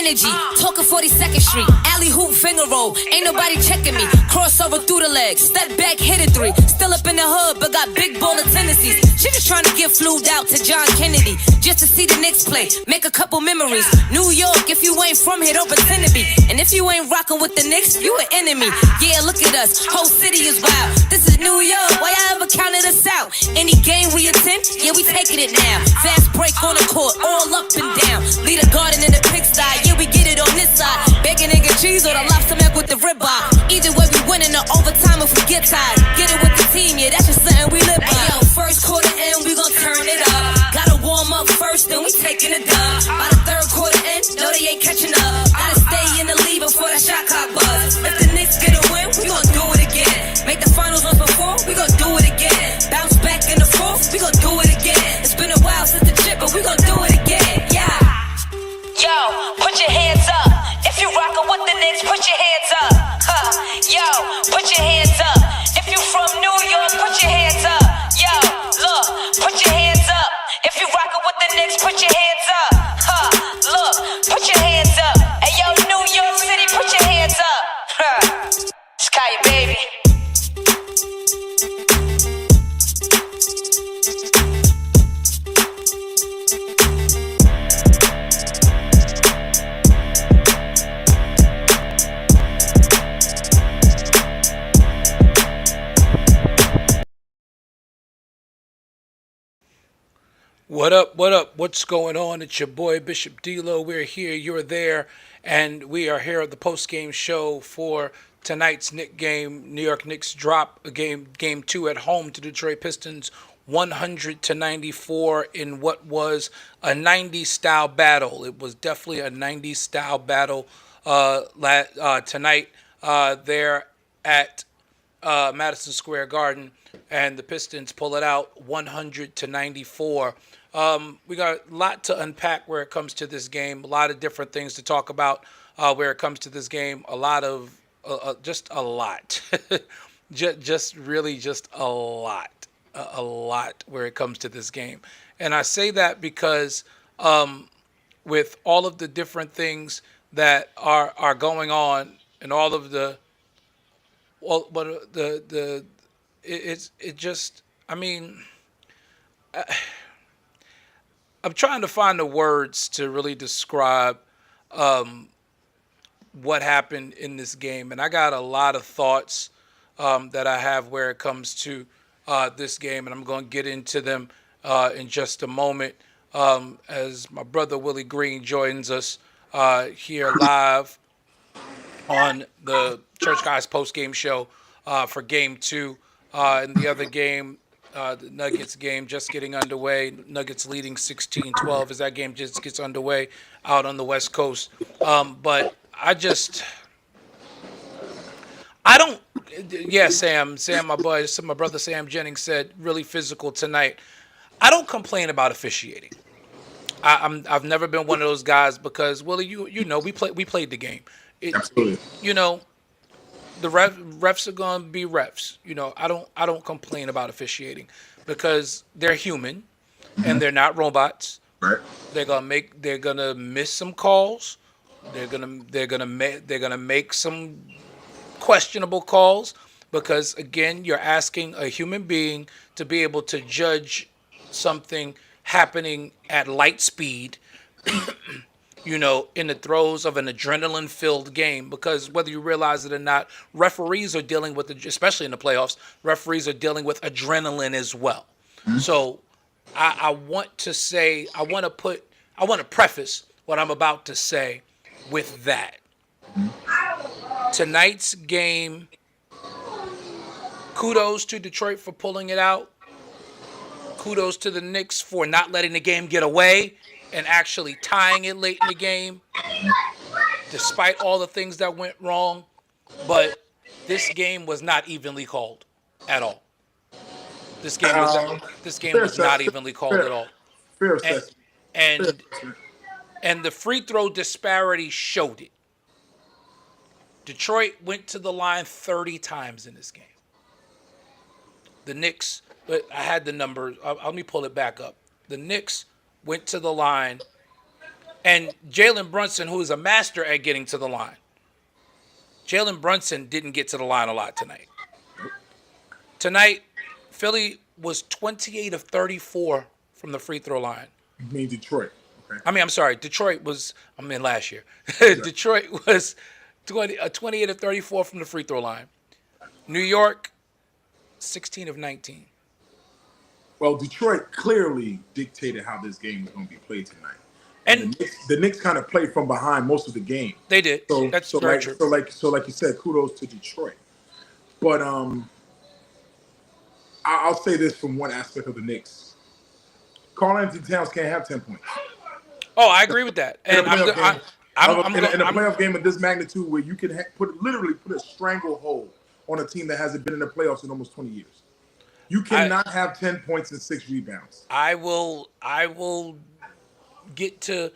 energy, talking 42nd Street. Alley hoop finger roll, ain't nobody checking me. Crossover through the legs, step back, hit a three. Still up in the hood, but got big baller tendencies. She just trying to get flued out to John Kennedy, just to see the Knicks play, make a couple memories. New York, if you ain't from here, don't pretend to be. And if you ain't rocking with the Knicks, you an enemy. Yeah, look at us, whole city is wild. This is New York, why y'all ever counted us out? Any game we attend, yeah, we taking it now. Fast break on the court, all up and down. Lead a garden in the pigsty, yeah, we get it on this side. Bacon, egg, and cheese, or the lobster mac with the ribeye. Either way, we winning the overtime if we get tired. Get it with the team, yeah, that's just something we live by. Hey, yo, first quarter in, we gon' turn it up. Gotta warm up first, then we taking it dub. By the third quarter in, no, they ain't catching up. Gotta stay in the lead before that shot clock buzz. If the Knicks get a win, we gon' do it again. Make the finals once before, we gon' do it again. Bounce back in the fourth, we gon' do it again. It's been a while since the chip, but we gon' do it again, yeah. Yo, put your hands up. If you rockin' with the Knicks, put your hands up. Yo, put your hands up. If you from New York, put your hands up. Yo, look, put your hands up. If you rockin' with the Knicks, put your hands up. Look, put your hands up. Hey, yo, New York City, put your hands up. Sky, baby. What up, what up, what's going on? It's your boy Bishop D'Lo. We're here, you're there, and we are here at the post-game show for tonight's Knicks game. New York Knicks drop a game 2 at home to Detroit Pistons, 100-94 in what was a 90s style battle. It was definitely a 90s style battle tonight there at Madison Square Garden, and the Pistons pull it out 100-94. We got a lot to unpack where it comes to this game. A lot of different things to talk about where it comes to this game. A lot of, just a lot. just really just a lot. A lot where it comes to this game. And I say that because with all of the different things that are going on and all of the, well, but it just, I mean, I'm trying to find the words to really describe what happened in this game. And I got a lot of thoughts that I have where it comes to this game. And I'm going to get into them in just a moment as my brother Willie Green joins us here live on the Church Guys post-game show for Game 2. In the other game, the Nuggets game just getting underway. Nuggets leading 16-12 as that game just gets underway out on the West Coast. But Sam, my brother Sam Jennings said really physical tonight. I don't complain about officiating. I've never been one of those guys because, Willie, you know, we played the game. Absolutely. You know, the refs are gonna be refs. You know, I don't complain about officiating because they're human and they're not robots. Right. They're gonna miss some calls. They're gonna make some questionable calls because again, you're asking a human being to be able to judge something happening at light speed. You know, in the throes of an adrenaline-filled game, because whether you realize it or not, referees are dealing with, especially in the playoffs, referees are dealing with adrenaline as well. Mm-hmm. So I want to preface what I'm about to say with that. Mm-hmm. Tonight's game, kudos to Detroit for pulling it out. Kudos to the Knicks for not letting the game get away and actually tying it late in the game, despite all the things that went wrong. But this game was not evenly called at all. This game was not evenly called at all. And the free throw disparity showed it. Detroit went to the line 30 times in this game. The Knicks, but I had the numbers. Let me pull it back up. The Knicks went to the line And Jalen Brunson, who is a master at getting to the line, Jalen Brunson didn't get to the line a lot tonight. Tonight, Philly was 28 of 34 from the free throw line. You mean Detroit? Okay. I'm sorry. Detroit was, last year. Yeah. Detroit was 28 of 34 from the free throw line. New York, 16 of 19. Well, Detroit clearly dictated how this game was going to be played tonight. And The Knicks kind of played from behind most of the game. they did. That's very true. So like you said, kudos to Detroit. But I'll say this from one aspect of the Knicks: Karl-Anthony Towns can't have 10 points Oh, I agree with that. in a And playoff game of this magnitude, where you can literally put a stranglehold on a team that hasn't been in the playoffs in almost 20 years. You cannot have 10 points and 6 rebounds. I will get to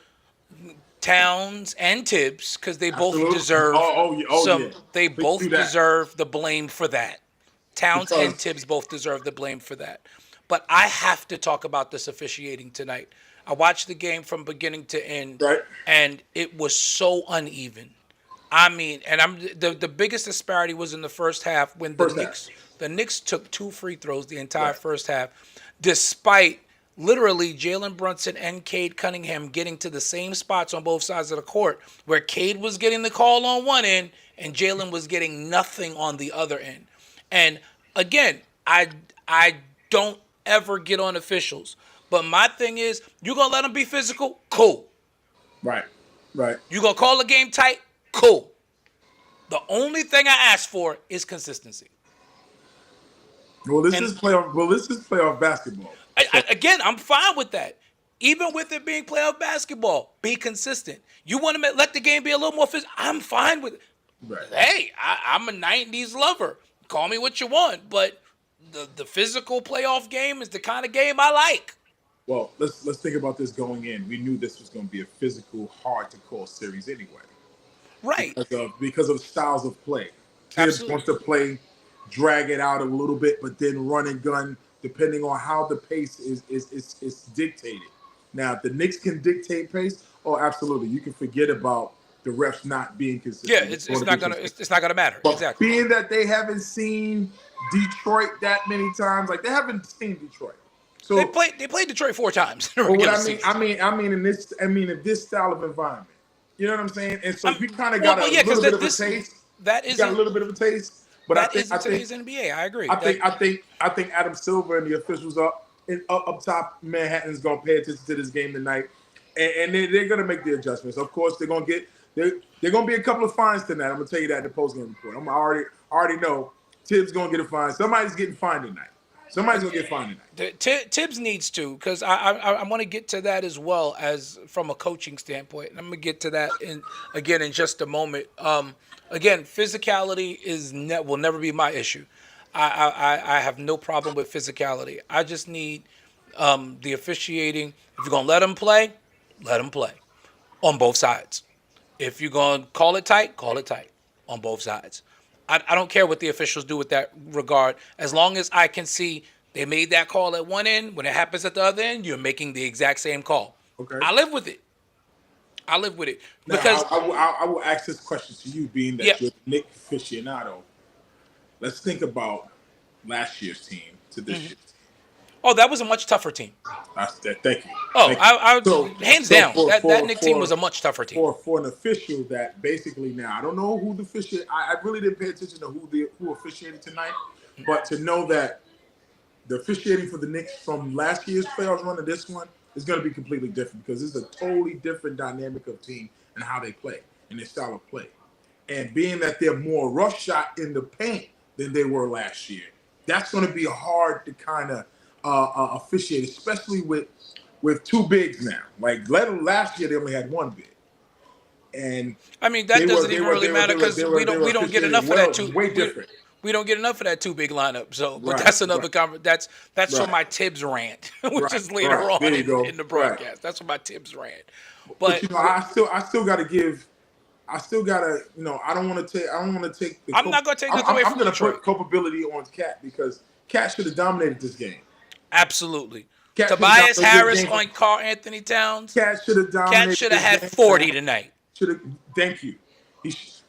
Towns and Tibbs because they both Absolutely. deserve Yeah. They Please both do that. deserve the blame for that. Towns and Because- Tibbs both deserve the blame for that. But I have to talk about this officiating tonight. I watched the game from beginning to end, Right. and it was so uneven. I mean, and the biggest disparity was in the first half when the Knicks took 2 free throws the entire Right. first half, despite literally Jalen Brunson and Cade Cunningham getting to the same spots on both sides of the court, where Cade was getting the call on one end and Jalen was getting nothing on the other end. And again, I don't ever get on officials, but my thing is, you gonna let them be physical? Cool. Right. You gonna call the game tight? Cool. The only thing I ask for is consistency. Well, this is playoff basketball. Again, I'm fine with that. Even with it being playoff basketball, be consistent. You want to let the game be a little more physical? I'm fine with it. Right. Hey, I'm a 90s lover. Call me what you want, but the physical playoff game is the kind of game I like. Well, let's think about this going in. We knew this was going to be a physical, hard to call series anyway. Right. Because of styles of play. Tibbs Absolutely. wants to play, drag it out a little bit, but then run and gun, depending on how the pace is dictated. Now, if the Knicks can dictate pace, oh, absolutely. You can forget about the refs not being consistent. Yeah, it's not gonna matter. But Exactly. being that they haven't seen Detroit that many times, like they haven't seen Detroit. So They played Detroit 4 times. In the But what regular I mean, season. I mean, in this style of environment, you know what I'm saying? And so we kind of well, got but yeah, a 'cause little bit of a this- taste. that We is got a little bit of a taste, but I today's think NBA. I agree. I think Adam Silver and the officials up top Manhattan is going to pay attention to this game tonight, and they're going to make the adjustments. Of course, they're going to be a couple of fines tonight. I'm going to tell you that in the postgame report. I already know Tibbs going to get a fine. Somebody's getting fined tonight. Somebody's going to get fined tonight. Tibbs needs to, because I want to get to that as well as from a coaching standpoint. And I'm going to get to that in just a moment. Again, physicality will never be my issue. I have no problem with physicality. I just need the officiating. If you're going to let them play on both sides. If you're going to call it tight on both sides. I don't care what the officials do with that regard. As long as I can see they made that call at one end, when it happens at the other end, you're making the exact same call. Okay. I live with it. Now, Because I will ask this question to you, being that Yep. you're Nick aficionado. Let's think about last year's team to this year's team. that was a much tougher team. Thank you. Oh, Thank you. I So- hands so down. for- That for- Knicks team for- was a much tougher team. For an official that basically now, I don't know who the official. I really didn't pay attention to who officiated tonight, but to know that the officiating for the Knicks from last year's playoffs run to this one is going to be completely different, because it's a totally different dynamic of team and how they play and their style of play. And being that they're more rough shot in the paint than they were last year, that's going to be hard to kind of officiate, especially with two bigs now. Like last year, they only had one big. And I mean, that doesn't even really matter because we don't get enough of that too. Way different. We don't get enough of that 2 big lineup. So, but Right, that's another right. conversation. That's for Right. my Tibbs rant, which Right, is later right. on There you go. in the broadcast. Right. That's for my Tibbs rant. But you know, I still got to give. I still got to, I don't want to take. I don't want to take. I'm not gonna take this away from I'm going to Detroit. put culpability on Cat, because Cat should have dominated this game. Absolutely. Cat Tobias should've Harris dominated on Karl Anthony Towns. Cat should have dominated. Cat should have had this 40 game. tonight. Should have. Thank you.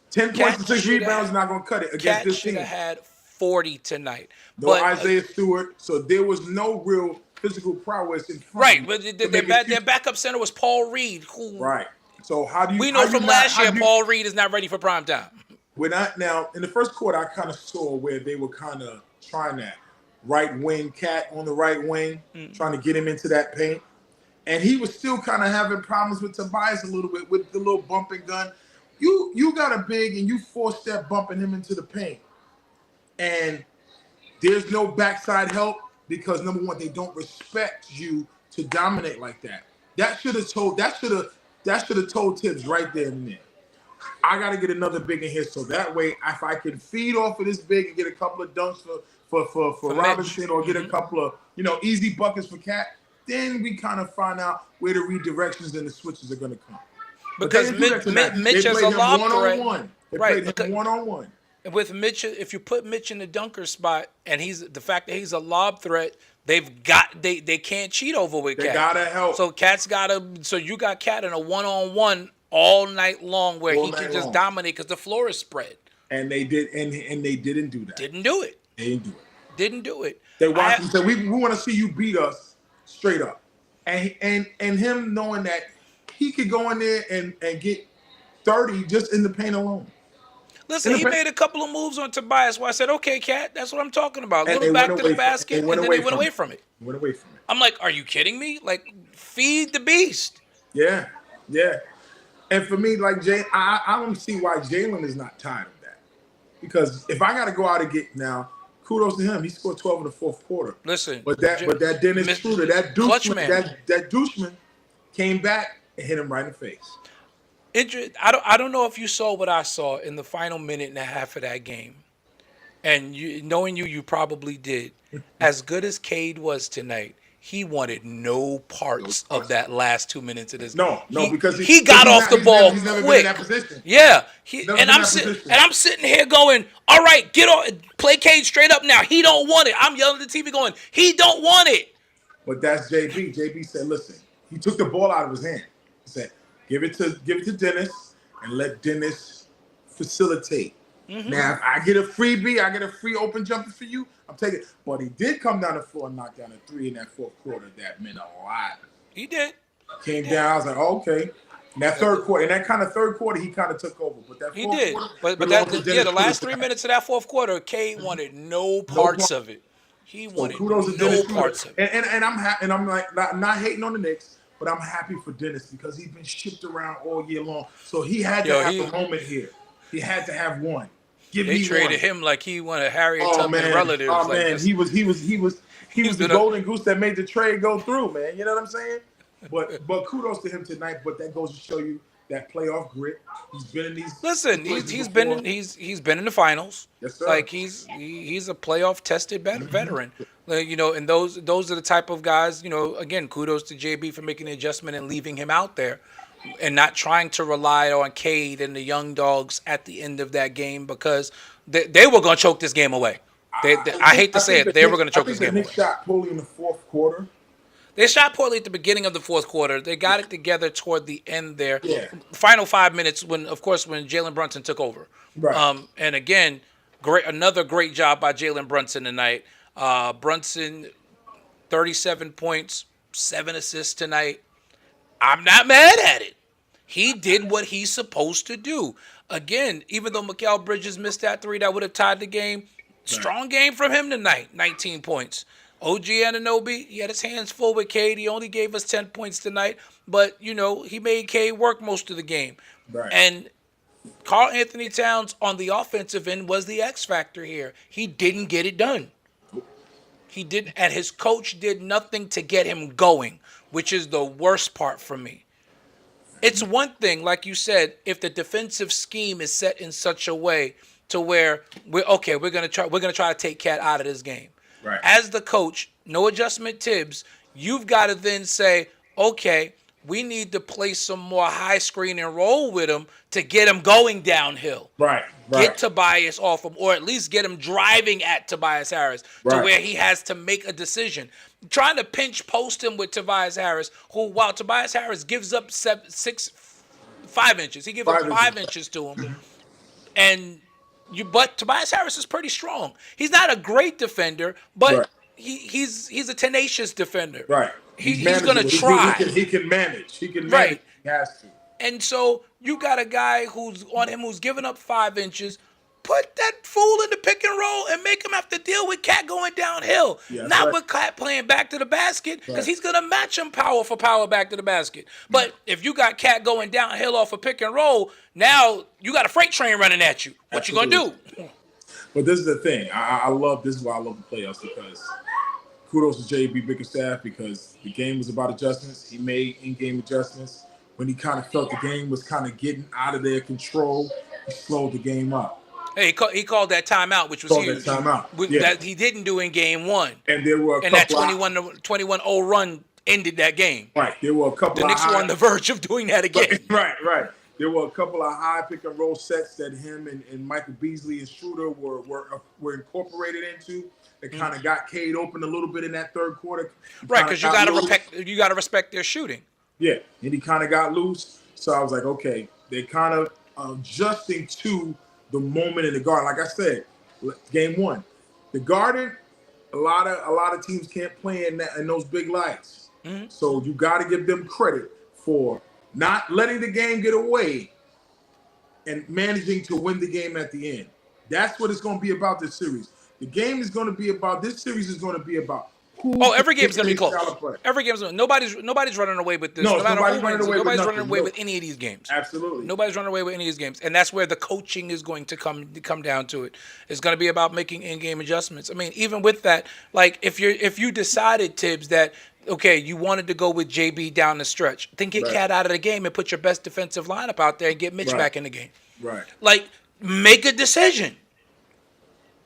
10 Cat points and 6 shoulda rebounds is had- not going to cut it against Cat this should team. have had 40 tonight. No But Isaiah Stewart, so there was no real physical prowess in front. right, of but him their, to make it their backup center was Paul Reed, who right. So how do you? we how know you from not- last how year you- Paul Reed is not ready for prime time. We're not now in the first quarter. I kind of saw where they were kind of trying that right wing Cat on the right wing, trying to get him into that paint, and he was still kind of having problems with Tobias a little bit with the little bumping gun. You got a big and you force that bumping him into the paint, and there's no backside help because number one, they don't respect you to dominate like that. That should have told Tibbs right there and then. I got to get another big in here so that way, if I can feed off of this big and get a couple of dunks for Robinson or get a couple of easy buckets for Cat, then we kind of find out where the redirections and the switches are going to come. Because Mitch has a lob threat. One-on-one. They Right, played him one-on-one. With Mitch, if you put Mitch in the dunker spot and he's the fact that he's a lob threat, they can't cheat over with Cat. They gotta help. So Cat's gotta. So you got Cat in a one-on-one all night long where he can just dominate because the floor is spread. And they did, and they didn't do that. Didn't do it. They didn't do it. Didn't do it. They watched and said, "We want to see you beat us straight up," and him knowing that he could go in there and get 30 just in the paint alone. Listen, he made a couple of moves on Tobias where I said, "Okay, Cat, that's what I'm talking about." And Little they back went to the away basket, from- and then they went away from it. Went away from it. I'm like, "Are you kidding me? Like, feed the beast." Yeah. And for me, like Jay, I don't see why Jalen is not tired of that. Because if I got to go out and get now, kudos to him. He scored 12 in the fourth quarter. Listen, but that Dennis Schroeder, that doucheman came back and hit him right in the face. I don't know if you saw what I saw in the final minute and a half of that game. And knowing you probably did. As good as Cade was tonight, he wanted no parts of that last 2 minutes of this game. No, because he got off the ball he's never quick. Been in that position. Yeah, I'm I'm sitting here going, all right, get on, play Cade straight up now. He don't want it. I'm yelling at the TV going, he don't want it. But that's JB. JB said, listen, he took the ball out of his hand. He said, give it to Dennis and let Dennis facilitate. Mm-hmm. Now, if I get a freebie, I get a free open jumper for you, I'm taking it. But he did come down the floor and knock down a 3 in that fourth quarter. That meant a lot. He did. Came down. I was like, oh, okay. In that third quarter, he kind of took over. But that he fourth did. quarter, The last 3 minutes of that fourth quarter, Cade wanted no parts of it. He wanted no parts of it. And I'm happy. And I'm like not hating on the Knicks, but I'm happy for Dennis because he's been shipped around all year long. So he had to have a moment here. He had to have one. They traded him like he wanted Harriet Tubman relatives. Oh man, he was the golden goose that made the trade go through, man. You know what I'm saying? But kudos to him tonight. But that goes to show you that playoff grit. He's been in these. Listen, he's been in the finals. Yes, sir. Like he's a playoff tested veteran. And those are the type of guys. Again, kudos to JB for making the adjustment and leaving him out there. And not trying to rely on Cade and the young dogs at the end of that game because they were going to choke this game away. I hate to say it, they were going to choke this game away. They shot poorly in the fourth quarter. They shot poorly at the beginning of the fourth quarter. They got it together toward the end there. Yeah. Final 5 minutes when Jalen Brunson took over. Right. And again, another great job by Jalen Brunson tonight. Brunson, 37 points, 7 assists tonight. I'm not mad at it. He did what he's supposed to do. Again, even though Mikal Bridges missed that 3 that would have tied the game, strong game from him tonight, 19 points. OG Anunoby, he had his hands full with Cade. He only gave us 10 points tonight, but, he made Cade work most of the game. Right. And Karl Anthony Towns on the offensive end was the X factor here. He didn't get it done. He didn't, and his coach did nothing to get him going, which is the worst part for me. It's one thing, like you said, if the defensive scheme is set in such a way to where we're gonna try to take Cat out of this game. Right. As the coach, no adjustment Tibbs, you've got to then say, okay, we need to play some more high screen and roll with him to get him going downhill. Right. Get Tobias off him, or at least get him driving at Tobias Harris to where he has to make a decision. trying to pinch post him with Tobias Harris, who while Tobias Harris gives up 5 inches, he gives up 5 inches to him, and but Tobias Harris is pretty strong. He's not a great defender, but Right. he's a tenacious defender. Right. He's gonna manageable. try. He can manage. He can manage. Right. He has to. And so you got a guy who's on him who's giving up 5 inches. Put that fool in the pick and roll and make him have to deal with Cat going downhill. Yeah, that's Not right. with Cat playing back to the basket, because Right. he's going to match him power for power back to the basket. But if you got Cat going downhill off a pick and roll, now you got a freight train running at you. What you going to do? But this is the thing. I love this is why I love the playoffs, because kudos to JB Bickerstaff, because the game was about adjustments. He made in-game adjustments. When he kind of felt the game was kind of getting out of their control, he slowed the game up. Hey, he called that timeout, which was Called huge. that timeout, With- yeah. That he didn't do in game one. And there were a And that couple of, 21-0 run ended that game. right. There were a couple The of Knicks were on the verge of doing that again. right. There were a couple of high pick and roll sets that him and Michael Beasley and Schroeder were incorporated into. That kind of got Cade open a little bit in that third quarter. Right, because you Kinda got to respect their shooting. Yeah, and he kind of got loose. So I was like, okay, they're kind of adjusting to the moment in the Garden. Like I said, game one, the Garden, a lot of teams can't play in those big lights. Mm-hmm. So you got to give them credit for not letting the game get away and managing to win the game at the end. That's what it's going to be about this series. The game is going to be about, this series is going to be about who. Oh, every game's going to be close. style of play. Every game's nobody's running away with this. No, No matter nobody's who running wins, away with nobody's nothing. running away No. with any of these games. Absolutely. Nobody's running away with any of these games, and that's where the coaching is going to come down to it. It's going to be about making in-game adjustments. I mean, even with that, like if you decided, Tibbs, that okay, you wanted to go with JB down the stretch, then get Right. Cat out of the game and put your best defensive lineup out there and get Mitch Right. back in the game. Right. Like, make a decision.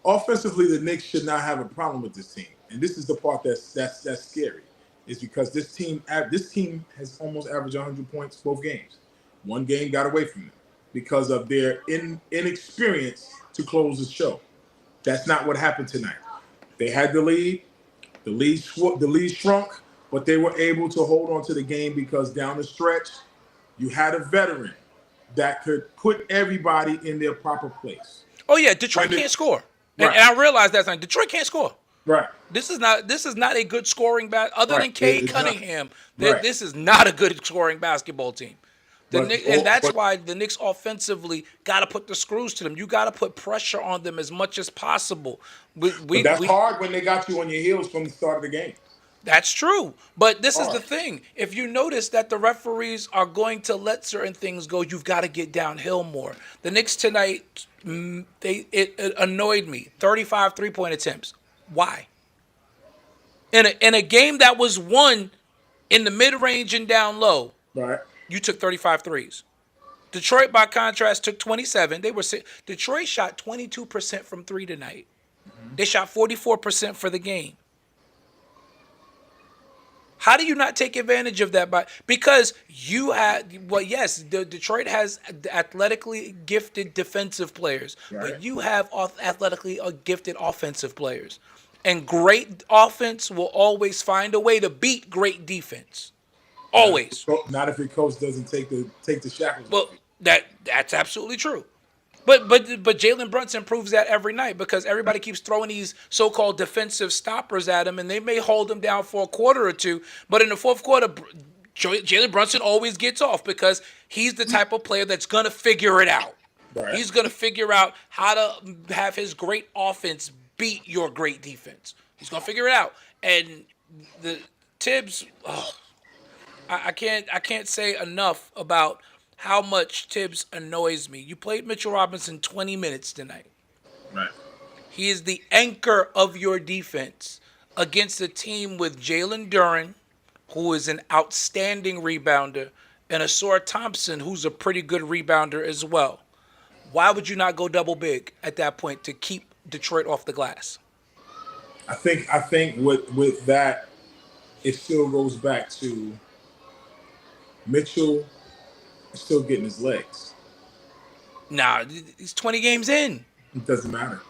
Offensively, the Knicks should not have a problem with this team, and this is the part that's scary, is because this team has almost averaged 100 points both games. One game got away from them because of their inexperience to close the show. That's not what happened tonight. They had the lead, the lead shrunk, but they were able to hold on to the game because down the stretch, you had a veteran that could put everybody in their proper place. Oh yeah, Detroit And it- can't score, Right. and I realize that's not Detroit can't score. Right. This is not a good scoring other Right. than Cade It's not. Cunningham. Right. This is not a good scoring basketball team. And that's but- why the Knicks offensively got to put the screws to them. You got to put pressure on them as much as possible. But that's hard when they got you on your heels from the start of the game. That's true. But this is Hard. the thing. If you notice that the referees are going to let certain things go, you've got to get downhill more. The Knicks tonight, it annoyed me. 35 three-point attempts. Why? In a game that was won in the mid-range and down low, Right. you took 35 threes. Detroit, by contrast, took 27. Detroit shot 22% from three tonight. They shot 44% for the game. How do you not take advantage of that? Because you had, well, yes, Detroit has athletically gifted defensive players, Right. but you have athletically gifted offensive players. And great offense will always find a way to beat great defense. Always. Not if your coach doesn't take the shackles. Well, that's absolutely true. But Jalen Brunson proves that every night, because everybody keeps throwing these so-called defensive stoppers at him, and they may hold him down for a quarter or two. But in the fourth quarter, Jalen Brunson always gets off because he's the type of player that's going to figure it out. Right. He's going to figure out how to have his great offense beat your great defense. He's going to figure it out. And the Tibbs, I can't say enough about how much Tibbs annoys me. You played Mitchell Robinson 20 minutes tonight. Right. He is the anchor of your defense against a team with Jalen Duren, who is an outstanding rebounder, and Asar Thompson, who's a pretty good rebounder as well. Why would you not go double big at that point to keep Detroit off the glass? I think with that, it still goes back to Mitchell still getting his legs. Nah, he's 20 games in. It doesn't matter.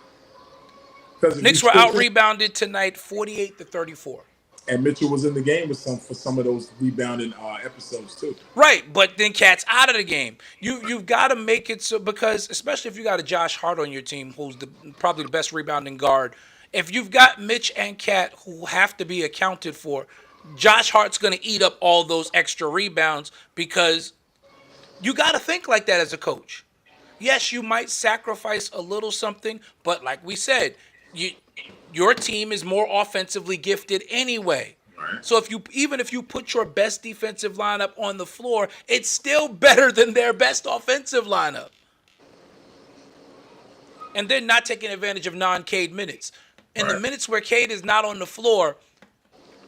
Because Knicks were out rebounded tonight 48-34. And Mitchell was in the game with some of those rebounding episodes too. Right, but then Cat's out of the game. You've got to make it so, because especially if you got a Josh Hart on your team, who's probably the best rebounding guard. If you've got Mitch and Cat who have to be accounted for, Josh Hart's going to eat up all those extra rebounds because you got to think like that as a coach. Yes, you might sacrifice a little something, but like we said, your team is more offensively gifted anyway. Right. So if you put your best defensive lineup on the floor, it's still better than their best offensive lineup. And they're not taking advantage of non-Cade minutes. In the minutes where Cade is not on the floor,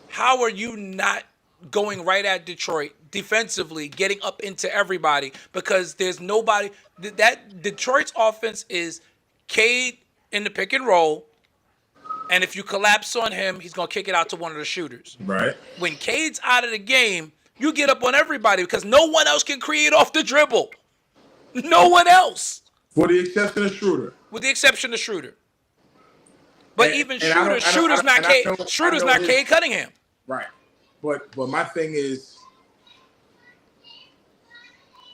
how are you not going right at Detroit defensively, getting up into everybody? Because there's nobody. That Detroit's offense is Cade in the pick and roll, and if you collapse on him, he's going to kick it out to one of the shooters. Right. When Cade's out of the game, you get up on everybody because no one else can create off the dribble. No one else. For the exception of Schroeder. With the exception of Schroeder. But even Schroeder's not Cade Cunningham. Right. But my thing is,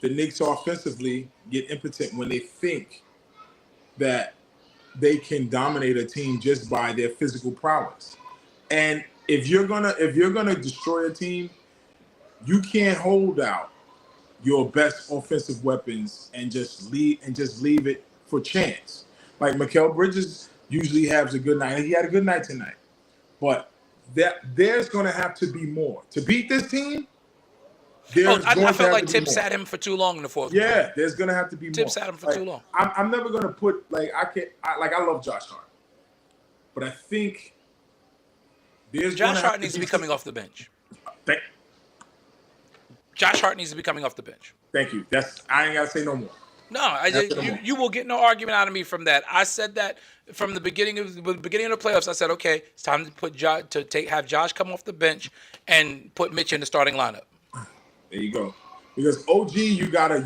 the Knicks offensively get impotent when they think that they can dominate a team just by their physical prowess. And if you're gonna destroy a team, you can't hold out your best offensive weapons and just leave it for chance. Like Mikal Bridges usually has a good night. He had a good night tonight. But there's gonna have to be more. To beat this team, I felt like Tibbs sat him for too long in the fourth quarter. Yeah, there's gonna have to be more. Tibbs sat him for too long. I'm never gonna put I love Josh Hart, but I think Josh Hart needs to be coming off the bench. Josh Hart needs to be coming off the bench. Thank you. I ain't gotta say no more. No, you will get no argument out of me from that. I said that from the beginning of the playoffs. I said, okay, it's time to have Josh come off the bench and put Mitch in the starting lineup. There you go. Because OG, you gotta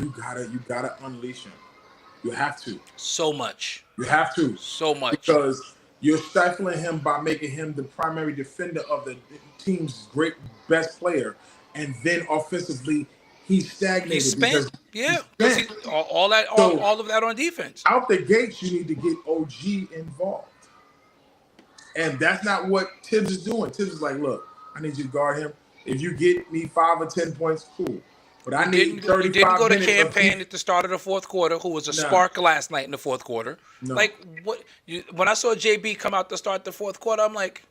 unleash him. You have to. So much. You have to. So much. Because you're stifling him by making him the primary defender of the team's best player, and then offensively he's stagnated. He's spent. All of that on defense. Out the gates, you need to get OG involved, and that's not what Tibbs is doing. Tibbs is like, look, I need you to guard him. If you get me 5 or 10 points, cool. But I need 35 minutes. He didn't go to campaign at the start of the fourth quarter, who was a spark last night in the fourth quarter. No. Like, when I saw JB come out to start the fourth quarter, I'm like,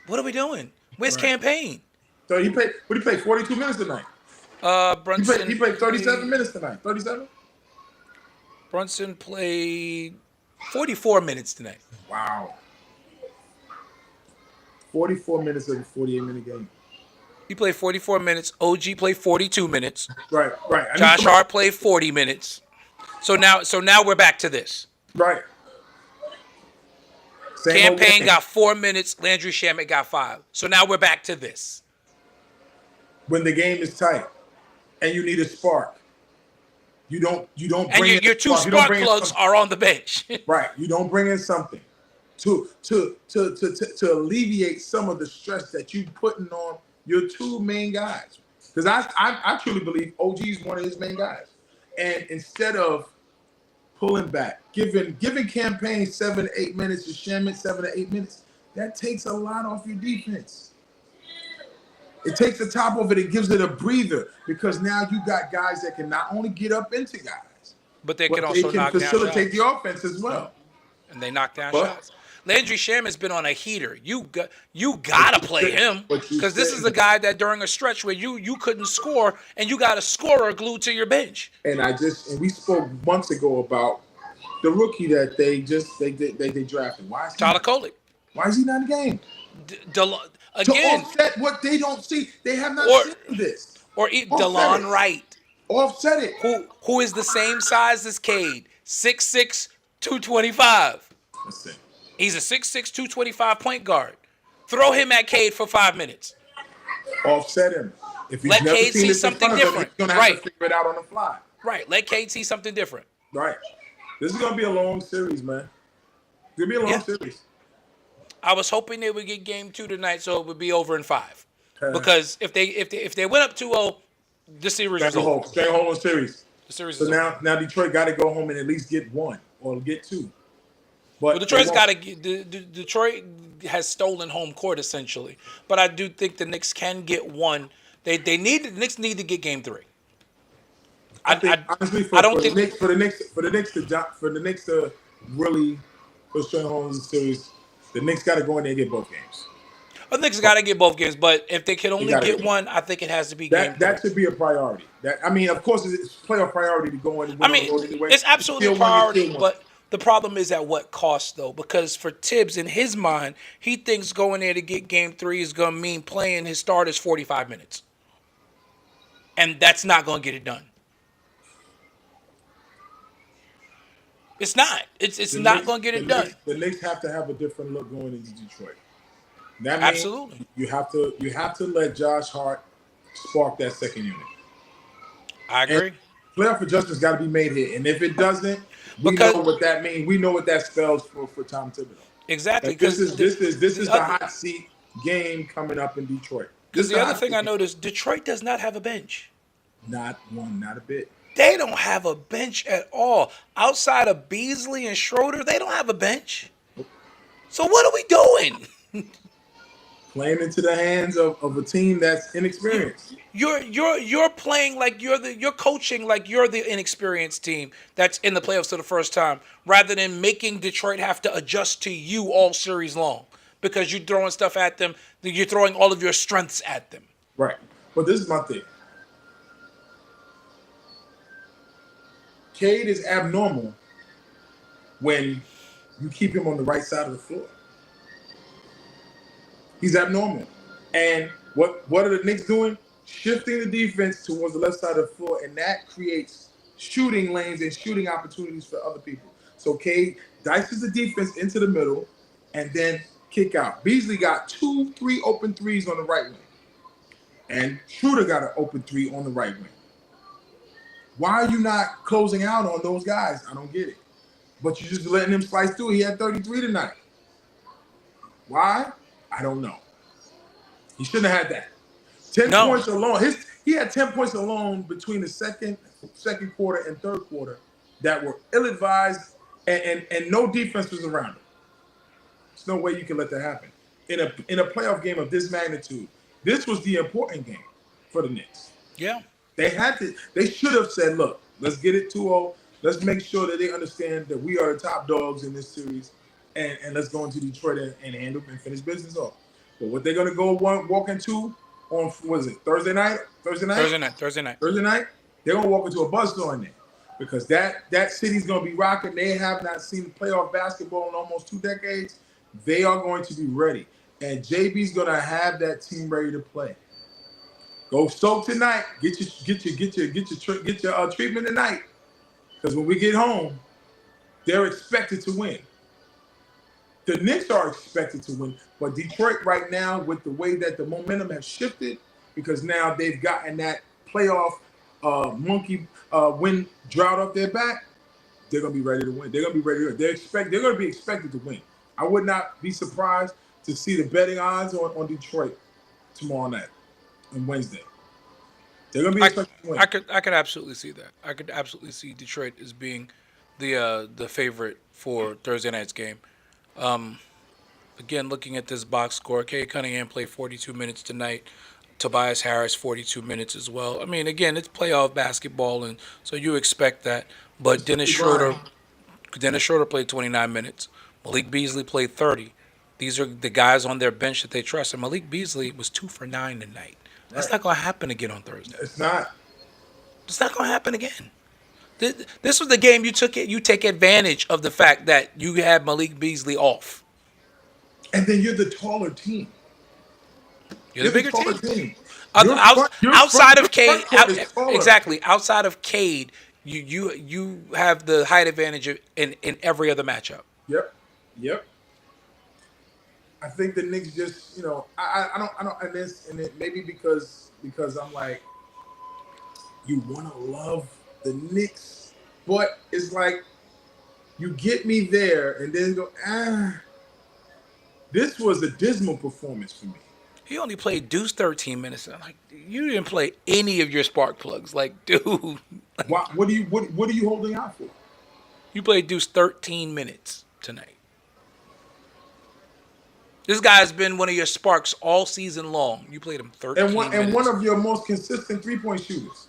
what are we doing? Where's campaign? So he played 42 minutes tonight. Brunson. He played 37 minutes tonight. 37? Brunson played 44 minutes tonight. Wow. 44 minutes of a 48-minute game. He played 44 minutes. OG played 42 minutes. Right. Josh Hart played 40 minutes. So now we're back to this. Right. Campaign got 4 minutes. Landry Shamet got 5. So now we're back to this. When the game is tight and you need a spark, you don't bring and your two spark plugs are on the bench. Right. You don't bring in something to alleviate some of the stress that you're putting on your two main guys. Because I truly believe OG is one of his main guys. And instead of pulling back, giving campaign 7 to 8 minutes, to Shamet 7 to 8 minutes, that takes a lot off your defense. It takes the top of it. It gives it a breather because now you got guys that can not only get up into guys, but they can also facilitate the offense as well. And they knock down shots. Landry Shamet's been on a heater. You gotta play him because this is the guy that during a stretch where you couldn't score and you got a scorer glued to your bench. And we spoke months ago about the rookie that they drafted. Why is Tyler Kolek? Why is he not in the game? Again, to offset what they don't see. They have not seen this. Or DeLon Wright. Offset it. Who is the same size as Cade? 6'6", 225. Let's see. He's a 6'6", 225 point guard. Throw him at Cade for 5 minutes. Offset him. If he's Let never Cade seen see this something in front of him, different. he's gonna have to figure it out on the fly. Right. Let Cade see something different. Right. This is gonna be a long series, man. It's gonna be a long series. I was hoping they would get game 2 tonight, so it would be over in 5. Okay. Because if they went up 2-0, the series is over. Stay home on series. The series So is over. now Detroit got to go home and at least get one or get two. But Well, Detroit's got to get. Detroit has stolen home court essentially, but I do think the Knicks can get one. The Knicks need to get game 3. I think honestly for the Knicks to really push straight home in the series, the Knicks got to go in there and get both games. The Knicks got to get both games, but if they can only get one, I think it has to be game 3. That should be a priority. Of course, it's playoff priority to go in and win on the road anyway. It's absolutely a priority, but the problem is at what cost, though? Because for Tibbs, in his mind, he thinks going there to get game 3 is going to mean playing his starters 45 minutes. And that's not going to get it done. It's not. It's not going to get it done. The Knicks have to have a different look going into Detroit. That means Absolutely. You have to let Josh Hart spark that second unit. I agree. And playoff adjustments got to be made here, and if it doesn't, we know what that means. We know what that spells for Tom Thibodeau. Exactly. Like this is the hot seat game coming up in Detroit. Because the other thing I noticed, Detroit does not have a bench. Not one, not a bit. They don't have a bench at all. Outside of Beasley and Schroeder, they don't have a bench. So what are we doing? Playing into the hands of a team that's inexperienced. You're playing like you're coaching like you're the inexperienced team that's in the playoffs for the first time, rather than making Detroit have to adjust to you all series long because you're throwing stuff at them. You're throwing all of your strengths at them. Right. But this is my thing. Cade is abnormal when you keep him on the right side of the floor. He's abnormal. And what are the Knicks doing? Shifting the defense towards the left side of the floor, and that creates shooting lanes and shooting opportunities for other people. So Cade dices the defense into the middle and then kick out. Beasley got 2-3 open threes on the right wing. And Schroeder got an open 3 on the right wing. Why are you not closing out on those guys? I don't get it. But you're just letting him slice through. He had 33 tonight. Why? I don't know. He shouldn't have had that. 10 points alone. He had 10 points alone between the second quarter and third quarter that were ill-advised and no defense was around him. There's no way you can let that happen. In a playoff game of this magnitude, this was the important game for the Knicks. Yeah. They should have said, look, let's get it 2-0. Let's make sure that they understand that we are the top dogs in this series, and let's go into Detroit and handle and finish business off. But what they're going to go walk into on, what is it, Thursday night? Thursday night, they're going to walk into a buzzsaw in there because that city's going to be rocking. They have not seen playoff basketball in almost 2 decades. They are going to be ready. And JB's going to have that team ready to play. Go soak tonight. Get your treatment tonight. Because when we get home, they're expected to win. The Knicks are expected to win, but Detroit right now, with the way that the momentum has shifted, because now they've gotten that playoff monkey win drought off their back, they're gonna be ready to win. They're gonna be ready to win. They're gonna be expected to win. I would not be surprised to see the betting odds on Detroit tomorrow night and Wednesday. They're gonna be expected to win. I could absolutely see that. I could absolutely see Detroit as being the favorite for Thursday night's game. Again, looking at this box score, Cade Cunningham played 42 minutes tonight. Tobias Harris, 42 minutes as well. I mean, again, it's playoff basketball, and so you expect that. But Dennis Schroeder played 29 minutes. Malik Beasley played 30. These are the guys on their bench that they trust. And Malik Beasley was 2 for 9 tonight. That's not going to happen again on Thursday. It's not. It's not going to happen again. This was the game you take advantage of the fact that you had Malik Beasley off. And then you're the taller team. You're the bigger team. Your Outside of Cade, exactly. Outside of Cade, you have the height advantage in every other matchup. Yep. I think the Knicks just, I don't, and it maybe because I'm like, you want to love the Knicks, but it's like you get me there and then go, This was a dismal performance for me. He only played Deuce 13 minutes. I'm like, you didn't play any of your spark plugs. Like, dude, What are you holding out for? you played Deuce 13 minutes tonight. This guy's been one of your sparks all season long. You played him 13 minutes. And one of your most consistent 3-point shooters.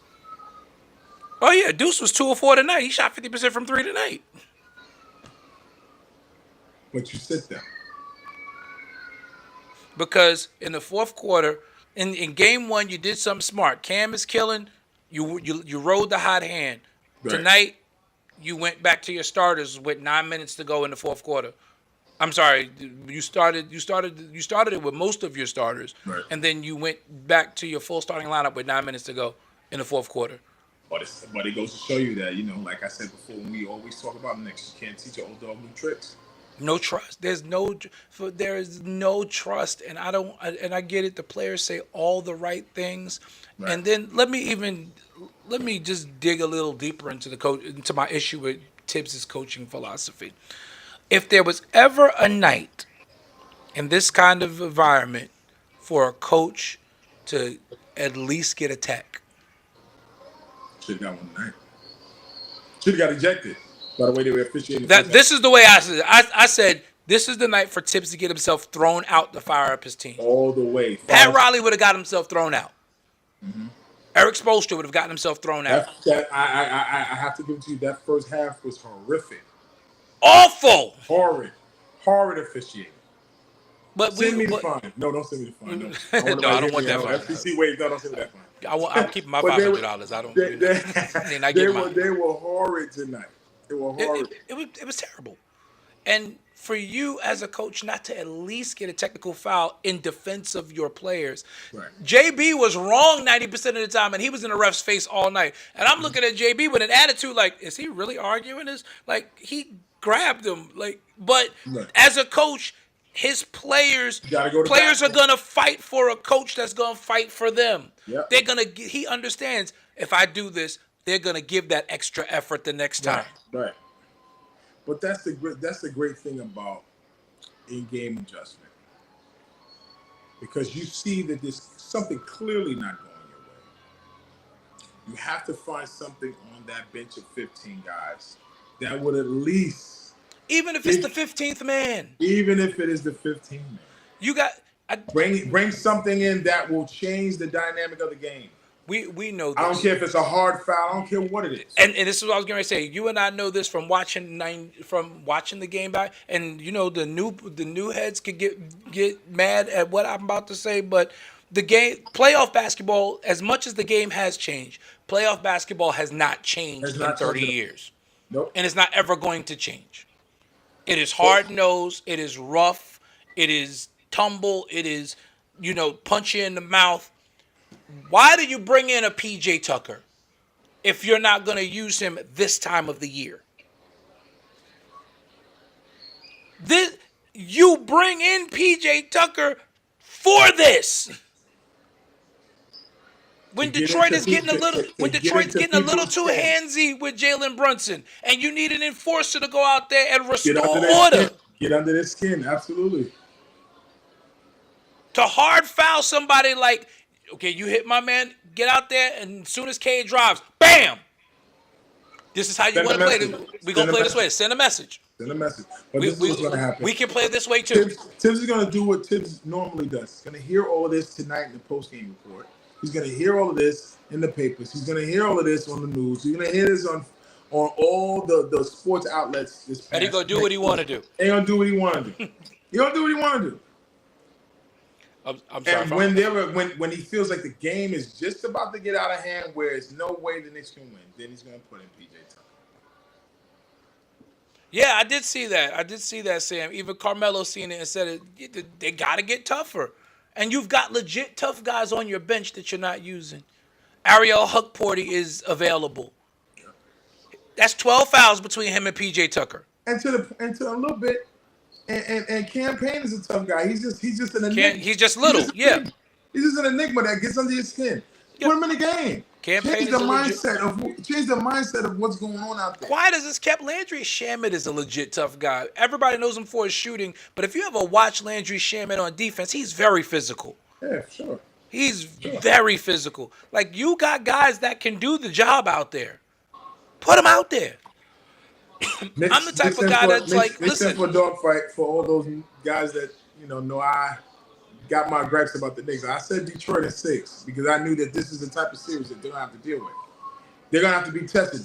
Oh, yeah. Deuce was 2 of 4 tonight. He shot 50% from 3 tonight. But you sit there. Because in the fourth quarter, in game one, you did something smart. Cam is killing. You rode the hot hand. Right. Tonight, you went back to your starters with 9 minutes to go in the fourth quarter. I'm sorry, you started it with most of your starters, right. And then you went back to your full starting lineup with 9 minutes to go in the fourth quarter. But it goes to show you that, like I said before, when we always talk about Knicks, you can't teach an old dog new tricks. No trust. There is no trust, and I get it. The players say all the right things, right. And then let me just dig a little deeper into my issue with Tibbs' coaching philosophy. If there was ever a night in this kind of environment for a coach to at least get a tech, should have got one tonight. Should have got ejected. By the way, they were officiating. This is the way I said it. I said this is the night for Tibbs to get himself thrown out to fire up his team. All the way. Pat Riley would have got himself thrown out. Mm-hmm. Eric Spoelstra would have gotten himself thrown out. I have to give it to you. That first half was horrific. Awful. Horrid officiating. But send me the fine. No, don't send me the fine. No, I don't want that fine. FCC, wait, no, don't send me that fine. I'm keeping my $500. I don't. They were horrid tonight. They were horrid. It was terrible. And for you as a coach not to at least get a technical foul in defense of your players. Right. JB was wrong 90% of the time, and he was in the ref's face all night. And I'm looking at JB with an attitude like, is he really arguing this? Like, he grabbed him. Like, but right. As a coach, his players are going to fight for a coach that's going to fight for them. Yep. He understands, if I do this, they're going to give that extra effort the next time. Right. But that's the great thing about in-game adjustment. Because you see that there's something clearly not going your way. You have to find something on that bench of 15 guys that would at least... Even if it's the 15th man. Even if it is the 15th man. You got... Bring something in that will change the dynamic of the game. We know this. I don't care if it's a hard foul. I don't care what it is. And this is what I was going to say. You and I know this from watching the game back. And the new heads could get mad at what I'm about to say, but the game, playoff basketball, as much as the game has changed, playoff basketball has not changed in 30 years. Nope. And it's not ever going to change. It is hard-nosed. It is rough. It is tumble. It is, punch you in the mouth. Why do you bring in a PJ Tucker if you're not going to use him this time of the year? You bring in PJ Tucker for this. When Detroit's getting a little too handsy with Jalen Brunson, and you need an enforcer to go out there and restore order. Get under their skin, absolutely. To hard foul somebody like, okay, you hit my man, get out there, and as soon as Cade drives, bam! This is how you want to play this. We're going to play this way. Send a message. Send a message. But this is what's going to happen. We can play this way, too. Tibbs is going to do what Tibbs normally does. He's going to hear all of this tonight in the post-game report. He's going to hear all of this in the papers. He's going to hear all of this on the news. He's going to hear this on all the sports outlets. And he's going to do what he want to do. He's going to do what he want to do. He's going to do what he want to do. I'm sorry. And when he feels like the game is just about to get out of hand, where there's no way the Knicks can win, then he's going to put in PJ Tucker. Yeah, I did see that, Sam. Even Carmelo seen it and said they got to get tougher. And you've got legit tough guys on your bench that you're not using. Ariel Huckporty is available. That's 12 fouls between him and PJ Tucker. And to a little bit. And Cam Payne is a tough guy. He's just an enigma. He's just little, yeah. He's just an enigma that gets under your skin. Put him in the game. Campaign Change the is a legit. mindset of what's going on out there. Quiet as this kept, Landry Shamet is a legit tough guy. Everybody knows him for his shooting, but if you ever watch Landry Shamet on defense, he's very physical. Yeah, sure. He's very physical. Like, you got guys that can do the job out there. Put them out there. I'm the type of guy that's like, listen. For a dogfight for all those guys that know I got my gripes about the Knicks. I said Detroit in 6 because I knew that this is the type of series that they're gonna have to deal with. They're gonna have to be tested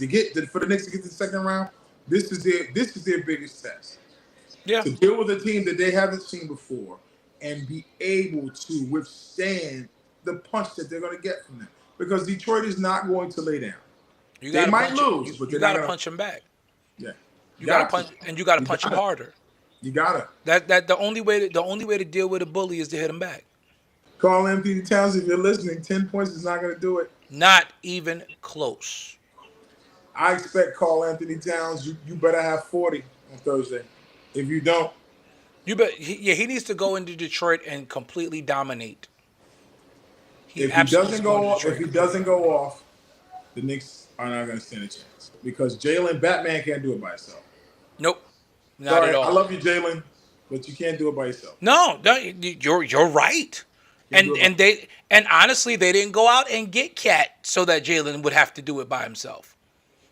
for the Knicks to get to the second round. This is their biggest test. Yeah. To deal with a team that they haven't seen before and be able to withstand the punch that they're gonna get from them. Because Detroit is not going to lay down. They might lose, but you gotta punch them back. Yeah. You gotta punch, and you gotta punch them harder. You gotta. That the only way to deal with a bully is to hit him back. Karl Anthony Towns, if you're listening, 10 points is not gonna do it. Not even close. I expect Karl Anthony Towns. You better have 40 on Thursday. If you don't, he needs to go into Detroit and completely dominate. If he doesn't go off, the Knicks are not going to stand a chance because Jalen Batman can't do it by himself. Nope, not at all. I love you, Jalen, but you can't do it by yourself. No, you're right. And honestly, they didn't go out and get Cat so that Jalen would have to do it by himself,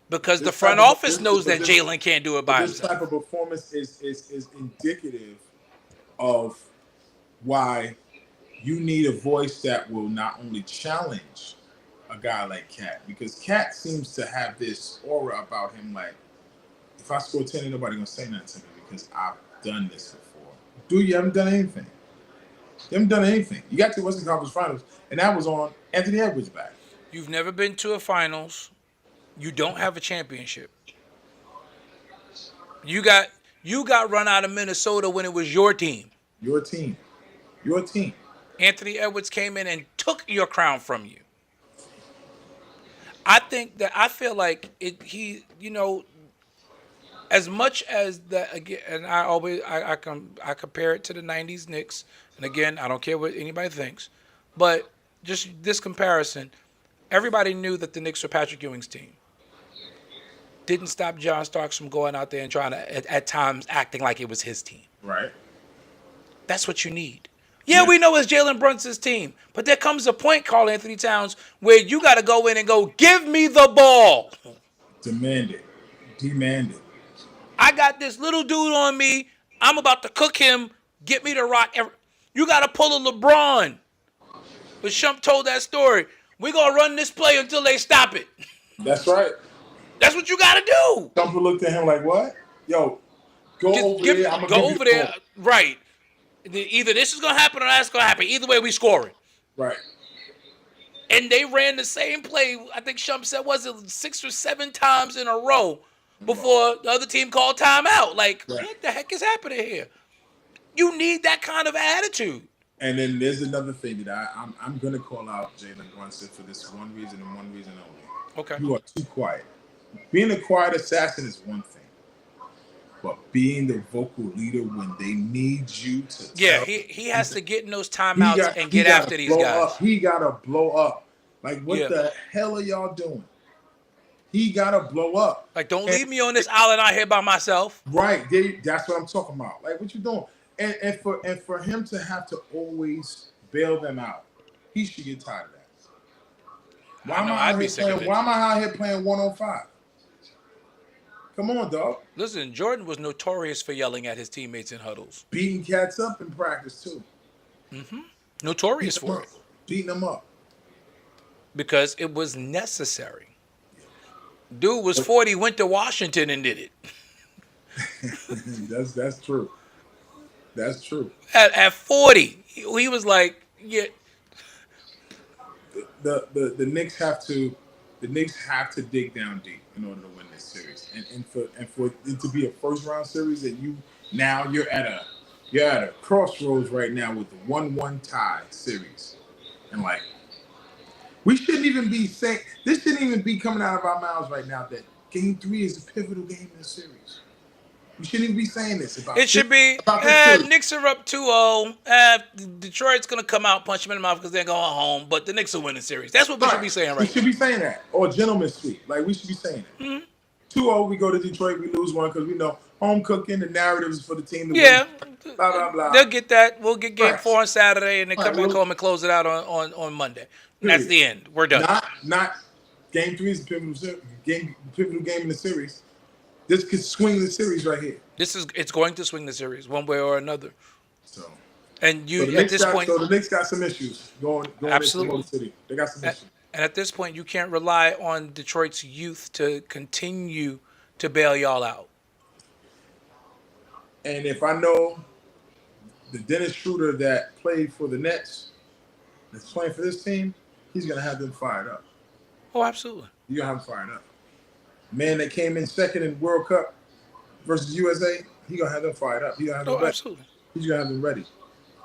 because the front office knows that Jalen can't do it by himself. This type of performance is indicative of why you need a voice that will not only challenge a guy like Cat, because Cat seems to have this aura about him like, if I score 10, ain't nobody gonna say nothing to me because I've done this before. Dude, you haven't done anything. You haven't done anything. You got to the Western Conference Finals, and that was on Anthony Edwards' back. You've never been to a finals. You don't have a championship. You got run out of Minnesota when it was your team. Your team. Anthony Edwards came in and took your crown from you. I feel like as much as that again, and I compare it to the 90s Knicks, and again, I don't care what anybody thinks, but just this comparison, everybody knew that the Knicks were Patrick Ewing's team. Didn't stop John Starks from going out there and trying to, at times, acting like it was his team. Right. That's what you need. Yeah, we know it's Jalen Brunson's team, but there comes a point, Karl Anthony Towns, where you got to go in and go, give me the ball. Demand it. I got this little dude on me. I'm about to cook him. Get me the rock. You got to pull a LeBron. But Shump told that story. We're going to run this play until they stop it. That's right. That's what you got to do. Shump looked at him like, what? Yo, go over there. I'm going to go over there. Right. Either this is going to happen or that's going to happen. Either way, we scoring. Right. And they ran the same play, I think Shump said, was it 6 or 7 times in a row before the other team called timeout. Like, What the heck is happening here? You need that kind of attitude. And then there's another thing that I'm going to call out Jalen Brunson for this one reason and one reason only. Okay. You are too quiet. Being a quiet assassin is one thing. But being the vocal leader when they need you to he has to get in those timeouts and get after these guys. He got to blow up. Like, what the hell are y'all doing? He got to blow up. Like, don't leave me on this island out here by myself. Right. That's what I'm talking about. Like, what you doing? And for him to have to always bail them out, he should get tired of that. Why am I out here playing 105? Come on, dog. Listen, Jordan was notorious for yelling at his teammates in huddles. Beating cats up in practice, too. Mm-hmm. Notorious for it. Beating them up. Because it was necessary. Dude was 40, went to Washington and did it. That's true. That's true. At 40, he was like, yeah. The Knicks have to dig down deep in order to win this series, and for it to be a first round series that you're at a crossroads right now with the 1-1 tie series, and like we shouldn't even be saying this shouldn't even be coming out of our mouths right now that Game 3 is a pivotal game in the series. You shouldn't even be saying this about It should be, about this series. Knicks are up 2-0. Detroit's going to come out, punch them in the mouth because they're going home, but the Knicks will win the series. That's what we should be saying We right should be saying that. Or gentleman's sweep. Like, we should be saying that. Mm-hmm. 2-0, we go to Detroit, we lose one because we know home cooking, the narrative is for the team to Yeah. win. Blah, blah, blah. They'll get that. We'll get game Right. 4 on Saturday, and then Right, come back we'll- home and close it out on Monday. And that's Period. the end. We're done. Not game 3 is a pivotal game in the series. This could swing the series right here. It's going to swing the series one way or another. So, And so you the at this point, the Knicks got some issues going Absolutely. into Motor City. They got some issues. and at this point, you can't rely on Detroit's youth to continue to bail y'all out. And if I know the Dennis Schroeder that played for the Nets, that's playing for this team, he's gonna have them fired up. Oh, absolutely. You're gonna have them fired up. Man that came in second in World Cup versus USA, he gonna have them fired up. He gonna have them Oh, ready. absolutely. He's gonna have them ready.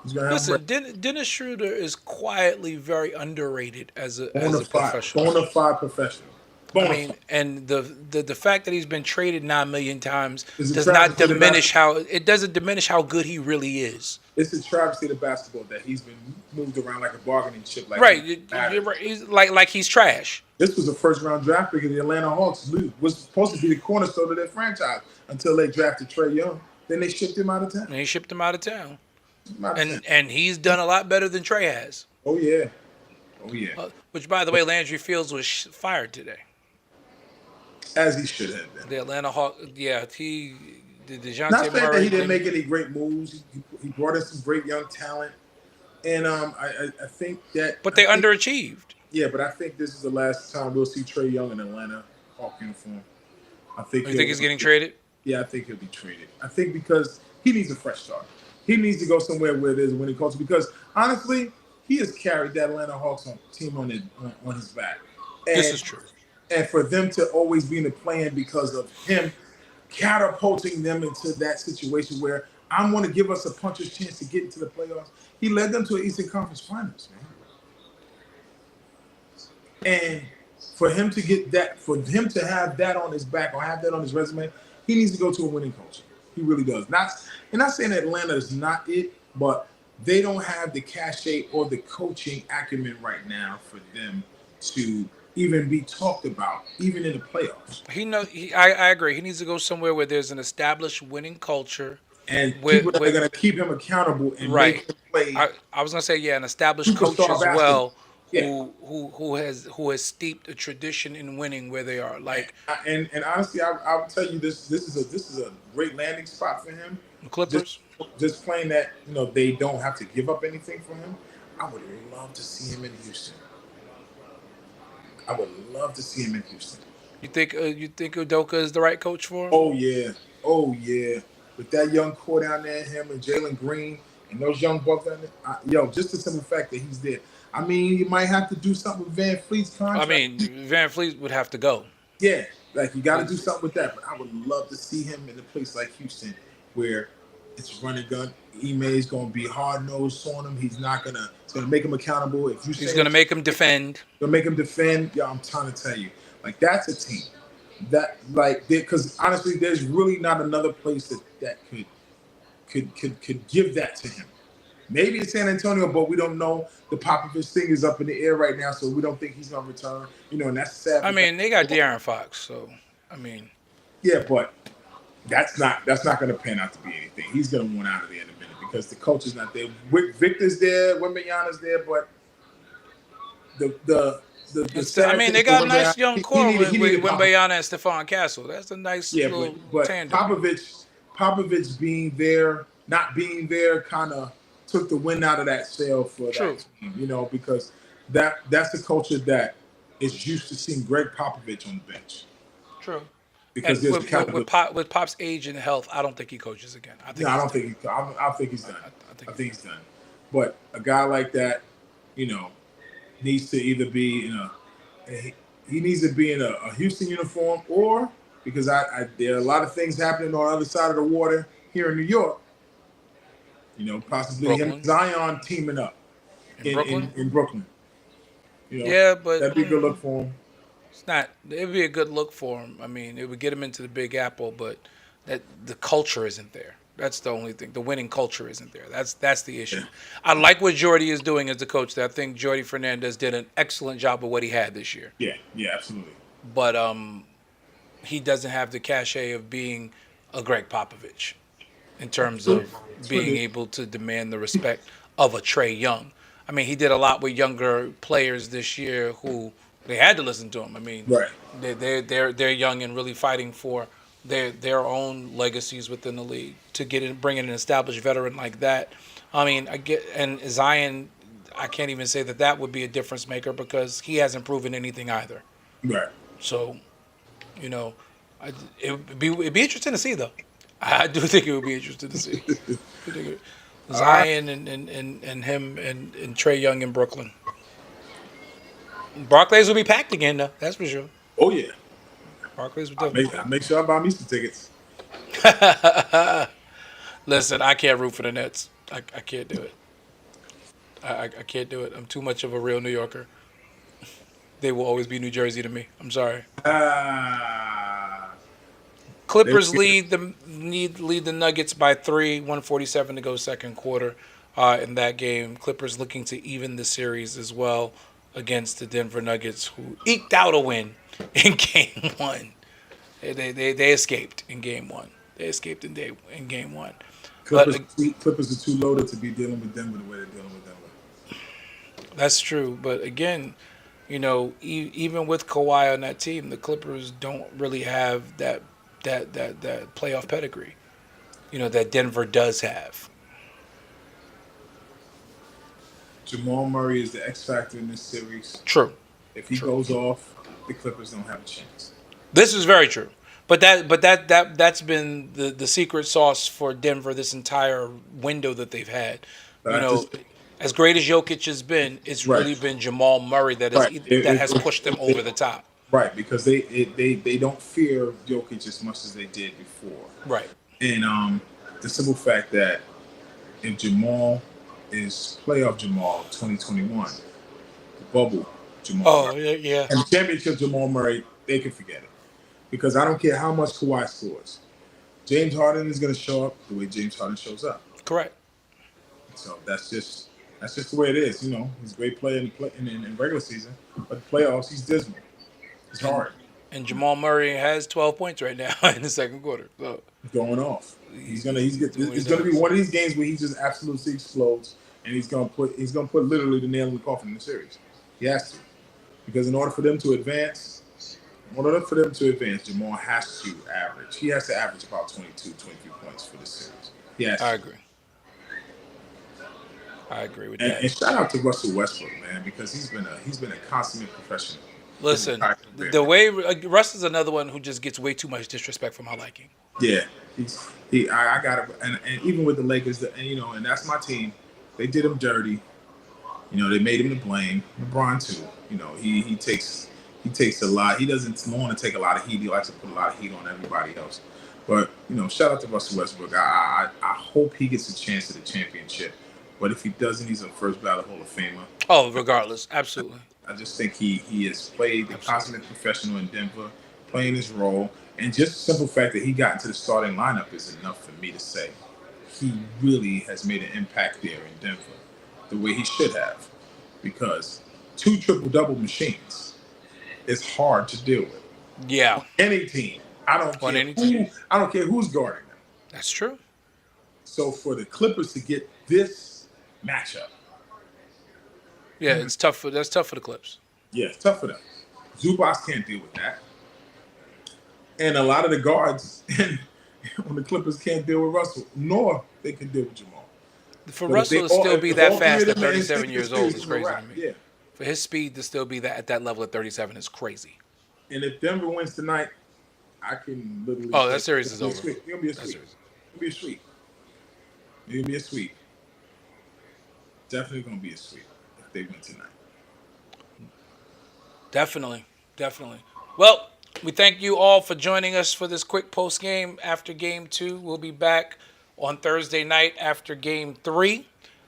He's gonna have Listen, them Dennis Schroeder is quietly very underrated as a ready. professional. Bona fide professional. I mean, and the fact that he's been traded 9 million times Is it does not travesty to diminish how good he really is. it's a travesty to basketball that he's been moved around like a bargaining chip. Like Right, he's you're right. He's like he's trash. This was a first round draft pick of the Atlanta Hawks. Was supposed to be the cornerstone of their franchise until they drafted Trae Young. Then they shipped him out of town. And he shipped him out of town, Out of town. and he's done a lot better than Trey has. Oh yeah, oh yeah. Which, by the way, Landry Fields was fired today. As he should have been. The Atlanta Hawks. Yeah, the DeJounte Not saying Murray that he didn't thing. make any great moves. He brought in some great young talent, and I think that. But they I think- underachieved. Yeah, but I think this is the last time we'll see Trae Young in Atlanta Hawk uniform. I think. You think he's getting traded? Yeah, I think he'll be traded. I think because he needs a fresh start. He needs to go somewhere where there's a winning culture. Because honestly, he has carried that Atlanta Hawks team on his back. And, This is true. And for them to always be in the plan because of him catapulting them into that situation where I want to give us a puncher's chance to get into the playoffs. He led them to an Eastern Conference Finals, man. And for him to get that, for him to have that on his back or have that on his resume, he needs to go to a winning culture. He really does. Not saying Atlanta is not it, but they don't have the cachet or the coaching acumen right now for them to even be talked about, even in the playoffs. I agree. He needs to go somewhere where there's an established winning culture. And people that are going to keep him accountable and make him play. I was going to say, an established coach Superstar as well, Yeah. who has steeped a tradition in winning where they are. Like and honestly, I'll tell you this is a great landing spot for him. the Clippers. Just playing that, they don't have to give up anything for him. I would love to see him in Houston. I would love to see him in Houston. You think Udoka is the right coach for him? Oh yeah. With that young core down there, him and Jalen Green and those young bucks down there, just the simple fact that he's there. I mean, you might have to do something with Van Fleet's contract. I mean, Van Fleet would have to go. Yeah, like you got to do something with that. But I would love to see him in a place like Houston where it's run and gun. Ime's going to be hard nosed on him. It's going to make him accountable. If you He's going to make him defend. Gonna make him defend. Yeah, I'm trying to tell you, like that's a team that because honestly, there's really not another place that could give that to him. Maybe it's San Antonio, but we don't know. The Popovich thing is up in the air right now, so we don't think he's gonna return. And that's sad. I mean, they got De'Aaron Fox, so I mean, yeah, but that's not gonna pan out to be anything. He's gonna want out of there in a minute because the coach is not there. Victor's there, Wembanyama's there, but I mean, they got a nice young core with Wembanyama Wembanyama and Stephon Castle. That's a nice little but tandem. Popovich being there, not being there, kind of took the wind out of that sail for True. that team, because that's a culture that is used to seeing Greg Popovich on the bench. True. Because And there's with Pop's age and health, I don't think he coaches again. I think I think he's done. I think he's done. But a guy like that, needs to either be he needs to be in a Houston uniform, or because there are a lot of things happening on the other side of the water here in New York. Possibly him and Zion teaming up in Brooklyn. Yeah, but that'd be a good look for him. It's not. It'd be a good look for him. I mean, it would get him into the Big Apple, but that the culture isn't there. That's the only thing. The winning culture isn't there. That's the issue. Yeah. I like what Jordy is doing as the coach. I think Jordy Fernandez did an excellent job of what he had this year. Yeah, yeah, absolutely. But he doesn't have the cachet of being a Greg Popovich in terms of being able to demand the respect of a Trey Young. I mean, he did a lot with younger players this year who they had to listen to him. I mean, Right. they're young and really fighting for their own legacies within the league to get in, bring in an established veteran like that. I mean, I get and Zion. I can't even say that would be a difference maker because he hasn't proven anything either. Right. So, you know, it'd be interesting to see though. I do think it would be interesting to see. Zion and him and Trey Young in Brooklyn. Barclays will be packed again though. That's for sure. Oh yeah. Barclays will I definitely. make sure I buy me some tickets. Listen, I can't root for the Nets. I can't do it. I can't do it. I'm too much of a real New Yorker. They will always be New Jersey to me. I'm sorry. Clippers lead the Nuggets by 3, 147 to go second quarter in that game. Clippers looking to even the series as well against the Denver Nuggets, who eked out a win in Game 1. They escaped in Game 1. They escaped in Game 1. Clippers are too loaded to be dealing with Denver the way they're dealing with Denver. That's true, but again, you know, even with Kawhi on that team, the Clippers don't really have that playoff pedigree, you know, that Denver does have. Jamal Murray is the X factor in this series. True. If he goes off, the Clippers don't have a chance. This is very true. But that's been the secret sauce for Denver this entire window that they've had. You know, as great as Jokic has been, it's really been Jamal Murray that has pushed them over the top. Right, because they don't fear Jokic as much as they did before. Right. And the simple fact that if Jamal is playoff Jamal 2021, the bubble Jamal Murray, yeah. and the championship Jamal Murray, they can forget it. Because I don't care how much Kawhi scores. James Harden is going to show up the way James Harden shows up. Correct. So that's just the way it is. You know, he's a great player in regular season, but the playoffs, he's dismal. It's hard. And Jamal Murray has 12 points right now in the second quarter. So going off. It's gonna be one of these games where he just absolutely explodes, and he's gonna put literally the nail in the coffin in the series. He has to, because in order for them to advance, Jamal has to average. He has to average about 22, 23 points for the series. Yes, I agree with that. And shout out to Russell Westbrook, man, because he's been a consummate professional. Listen, the way Russ is another one who just gets way too much disrespect for my liking. Yeah, I got it, and even with the Lakers, and that's my team. They did him dirty. You know, they made him to blame. LeBron too. You know, he takes a lot. He doesn't want to take a lot of heat. He likes to put a lot of heat on everybody else. But shout out to Russell Westbrook. I hope he gets a chance at the championship. But if he doesn't, he's a first ballot Hall of Famer. Oh, regardless, absolutely. I just think he has played the consummate professional in Denver, playing his role, and just the simple fact that he got into the starting lineup is enough for me to say he really has made an impact there in Denver, the way he should have, because 2 triple-double machines is hard to deal with. Yeah. Any team. I don't care who's guarding them. That's true. So for the Clippers to get this matchup. Yeah, that's tough for the Clips. Yeah, it's tough for them. Zubac can't deal with that. And a lot of the guards on the Clippers can't deal with Russell, nor they can deal with Jamal. For Russell to still be that fast at 37 years old is crazy to me. Yeah. For his speed to still be at that level at 37 is crazy. And if Denver wins tonight, I can literally. Oh, that series is over. It's gonna be a sweep. It's gonna be a sweep. Definitely gonna be a sweep if they win tonight. Definitely. Well, we thank you all for joining us for this quick post game after Game 2. We'll be back on Thursday night after Game 3.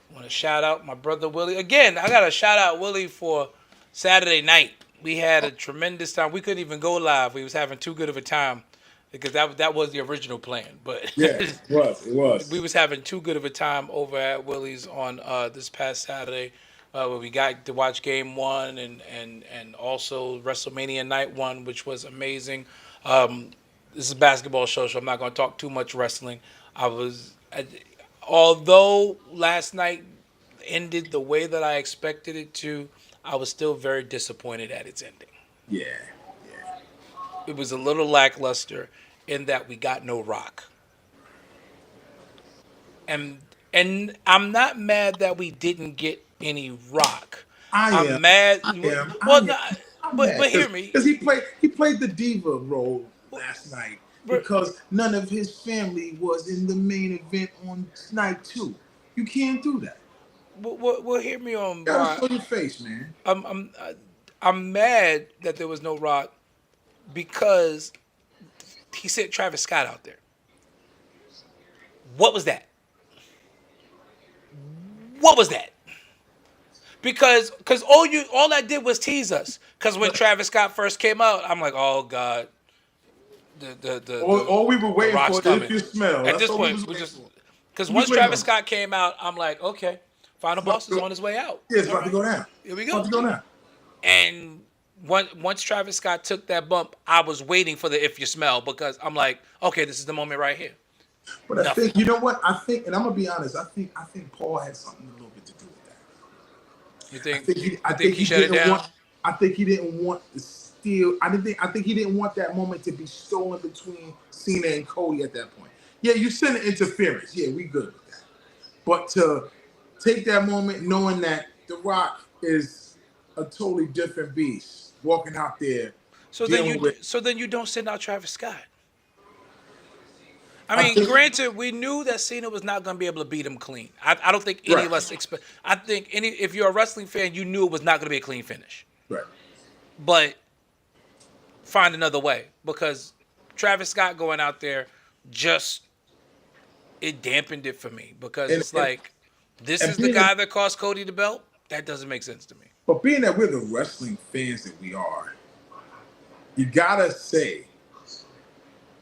I want to shout out my brother Willie. Again, I got to shout out Willie for Saturday night. We had a tremendous time. We couldn't even go live. We was having too good of a time. because that was the original plan. But Yeah, it was. It we was. was having too good of a time over at Willie's on this past Saturday, where we got to watch Game One and also WrestleMania Night One, which was amazing. Um, this is a basketball show, so I'm not going to talk too much wrestling. Although last night ended the way that I expected it to, I was still very disappointed at its ending. Yeah. Yeah. It was a little lackluster in that we got no Rock. And I'm not mad that we didn't get any Rock. I I'm am. mad. I am. I Well, am. no, I'm but mad hear me. because he played the diva role last night But, because none of his family was in the main event on night 2. You can't do that. hear me on You gotta Rock. show your face, man. I'm mad that there was no Rock because he sent Travis Scott out there. What was that? What was that? Because all that did was tease us. Because when Travis Scott first came out, I'm like, oh God, All we were the waiting Rock's for is coming. if you smell. At That's this all we point, was we waiting just for. because We was once waiting Travis on it. Scott came out, I'm like, okay, Final Boss is on his way out. Yeah, it's All about to right, go down. here we It's about go. to go down. And once Travis Scott took that bump, I was waiting for the if you smell because I'm like, okay, this is the moment right here. But I Nothing. think you know what? I think, and I'm gonna be honest. I think Paul had something a little bit to do with that. You I think? think You think he shut it didn't down? want. I think he didn't want to steal. I think he didn't want that moment to be stolen between Cena and Cody at that point. Yeah, you send an interference. Yeah, we good with that. But to take that moment knowing that The Rock is a totally different beast, walking out there dealing with. So then you don't send out Travis Scott. I I mean, think granted, we knew that Cena was not going to be able to beat him clean. I don't think any right, of us expect. I think if you're a wrestling fan, you knew it was not going to be a clean finish. right. But find another way because Travis Scott going out there just it dampened it for me because And it's like this and is the being guy that cost Cody the belt. That doesn't make sense to me. but being that we're the wrestling fans that we are, you gotta say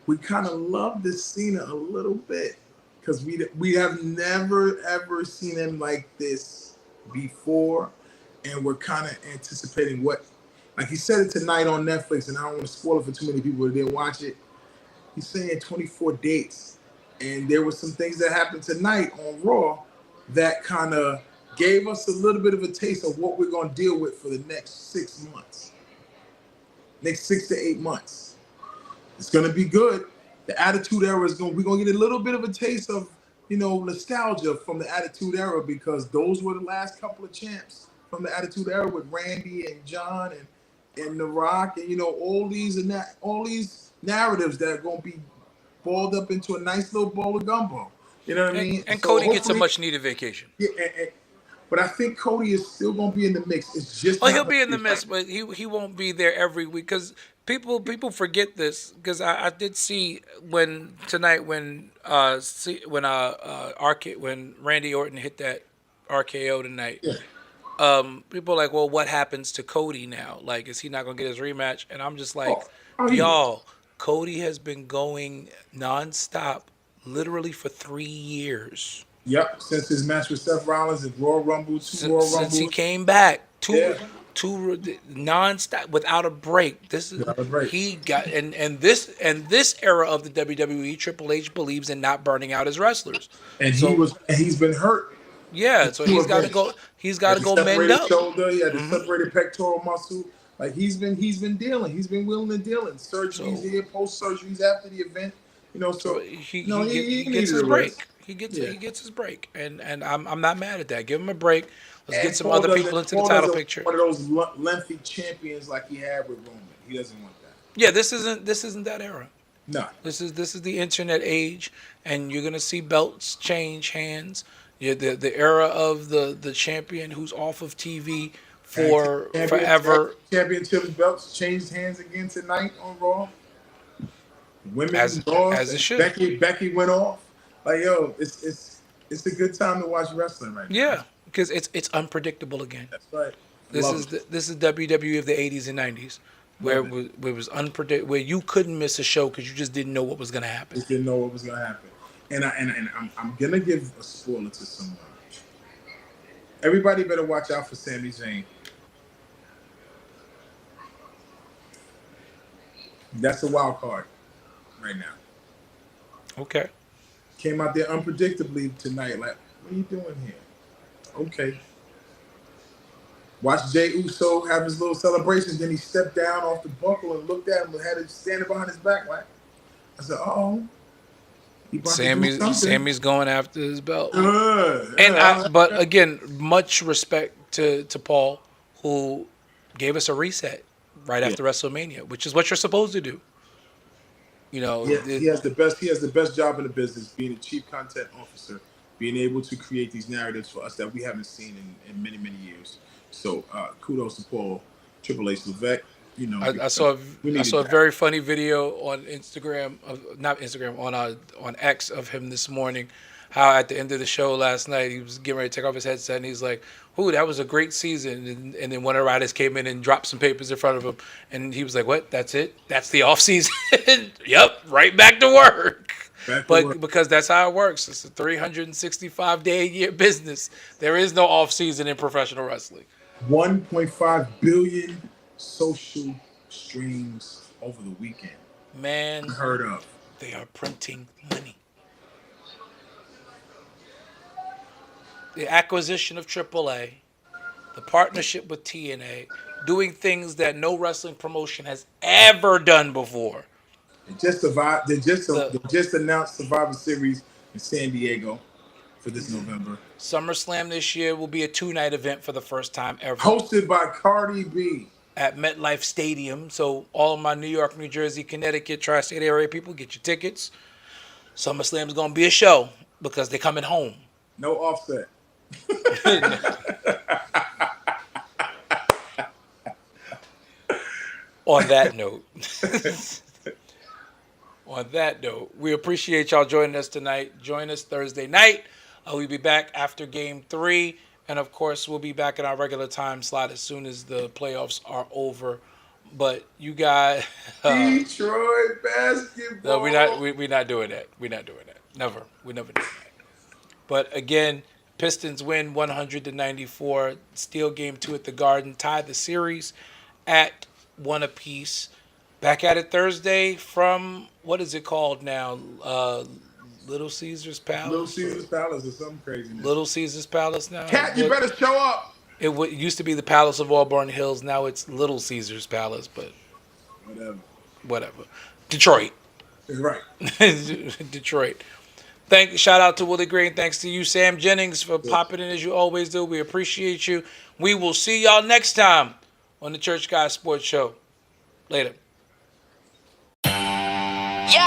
we kind of love this Cena a little bit because we have never ever seen him like this before, and we're kind of anticipating what, like he said it tonight on Netflix, and I don't want to spoil it for too many people who didn't watch it. He's saying 24 dates, and there were some things that happened tonight on Raw that kind of gave us a little bit of a taste of what we're going to deal with for the next 6 months, next 6 to 8 months. It's gonna be good. The Attitude Era is we're gonna get a little bit of a taste of, nostalgia from the Attitude Era because those were the last couple of champs from the Attitude Era with Randy and John and The Rock and all these all these narratives that are gonna be balled up into a nice little bowl of gumbo. You know what I mean? And So Cody gets a hopefully, much needed vacation. yeah, but I think Cody is still gonna be in the mix. It's just Oh, not he'll gonna be in be the like, mix, but he won't be there every week because people forget this because I did see when tonight when Randy Orton hit that RKO tonight. yeah. People are like, well, what happens to Cody now? Like, is he not gonna get his rematch? And I'm just like, He will. y'all, Cody has been going nonstop, literally for 3 years. Yep, since his match with Seth Rollins at Royal Rumble, two Royal Since he Rumbles. came back, Yeah. two nonstop without a break. This is Without a break. he got and this era of the WWE. Triple H believes in not burning out his wrestlers. And So he's been hurt. yeah, so he's got to go. He's got to go mend Separated up. shoulder, he had the separated pectoral muscle. Like he's been dealing. He's been willing and dealing. Surgeries So here, post surgeries after the event. So he he gets needs his a break. rest. He Yeah. gets his break, and I'm not mad at that. Give him a break. Let's And get some Paul other doesn't- people into the Paul title doesn't picture. want one of those lengthy champions like he had with Roman. He doesn't want that. Yeah, this isn't that era. No. This is the internet age, and you're gonna see belts change hands. Yeah, the era of the champion who's off of TV for forever, Championships belts changed hands again tonight on Raw. Women as lost. as it And should. Becky went off. Like it's a good time to watch wrestling right now. Yeah, because it's unpredictable again. That's right. This Love is it. this is WWE of the 80s and 90s. where it was unpredictable, where you couldn't miss a show because you just didn't know what was going to happen. Just didn't know what was going to happen. And I'm going to give a spoiler to someone. Everybody better watch out for Sami Zayn. That's a wild card right now. Okay. Came out there unpredictably tonight. Like, what are you doing here? Okay. Watch Jey Uso have his little celebration. Then he stepped down off the buckle and looked at him and had it standing behind his back. Like, I said, uh-oh. Sammy's going after his belt. But again, much respect to Paul, who gave us a reset right after WrestleMania, which is what you're supposed to do. You know, he has the best job in the business, being a chief content officer, being able to create these narratives for us that we haven't seen in many, many years. So kudos to Paul, Triple H Levesque. You know, I saw a very funny video on Instagram, on X of him this morning. How at the end of the show last night, he was getting ready to take off his headset, and he's like, "Ooh, that was a great season." And then one of the writers came in and dropped some papers in front of him, and he was like, "What? That's it? That's the off season?" Yep, right back to work. Because that's how it works. It's a 365-day-a-year business. There is no off season in professional wrestling. 1.5 billion social streams over the weekend. Man, unheard of. They are printing money. The acquisition of AAA, the partnership with TNA, doing things that no wrestling promotion has ever done before. They just announced Survivor Series in San Diego for this November. SummerSlam this year will be a 2-night event for the first time ever. Hosted by Cardi B. At MetLife Stadium. So all of my New York, New Jersey, Connecticut, tri-state area people, get your tickets. SummerSlam is going to be a show because they're coming home. No Offset. On that note, we appreciate y'all joining us tonight. Join us Thursday night. We'll be back after Game 3. And, of course, we'll be back in our regular time slot as soon as the playoffs are over. But you guys... Detroit basketball. No, we're not doing that. We're not doing that. Never. We never do that. But, again, Pistons win 100-94. Steal Game 2 at the Garden. Tie the series at 1 apiece. Back at it Thursday from, what is it called now? Little Caesars Palace? Little Caesars Palace or something crazy. Little Caesars Palace now? Cat, you better show up. It used to be the Palace of Auburn Hills. Now it's Little Caesars Palace, but whatever. Detroit. That's right. Detroit. Shout out to Willie Green. Thanks to you, Sam Jennings, for popping in as you always do. We appreciate you. We will see y'all next time on the Church Guy Sports Show. Later. Yo,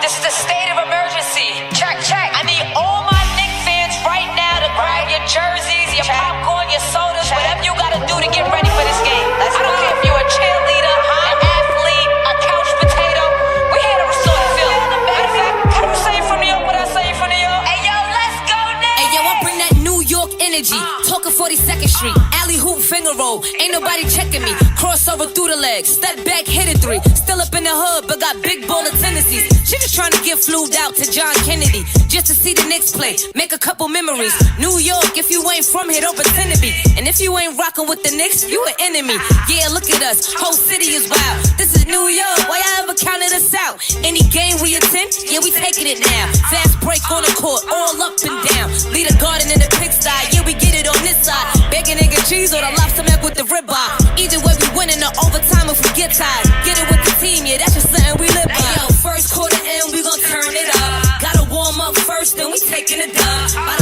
this is the state of emergency. Check. I need all my Knicks fans right now to grab your jerseys, your popcorn, your sodas, whatever you gotta do to get ready for this game. I don't care if you're a cheerleader, an athlete, a couch potato. We're here to restore the feeling. Matter of fact, how do you say it from New York? What I say from New York? Hey, yo, let's go now. Hey, yo, I bring that New York energy. Talking 42nd Street. Alley hoop finger roll. Ain't nobody checking me. Crossover through the legs. Step back, hit it 3. Still up in the hood, but got big baller tendencies. She just trying to get flued out to John Kennedy. Just to see the Knicks play. Make a couple memories. New York, if you ain't from here, don't pretend to be. And if you ain't rocking with the Knicks, you an enemy. Yeah, look at us. Whole city is wild. This is New York. Why y'all ever counted us out? Any game we attend, yeah, we taking it now. Fast break on the court, all up and down. Lead a garden in the pigsty. Yeah, we get it on this side. Bacon, egg, and cheese or the lobster mac with the ribeye. Either way, we winning the overtime if we get tired. Get it with the team, yeah, that's just something we live by. Hey, yo, first quarter in, we gon' turn it up. Gotta warm up first, then we taking it dub.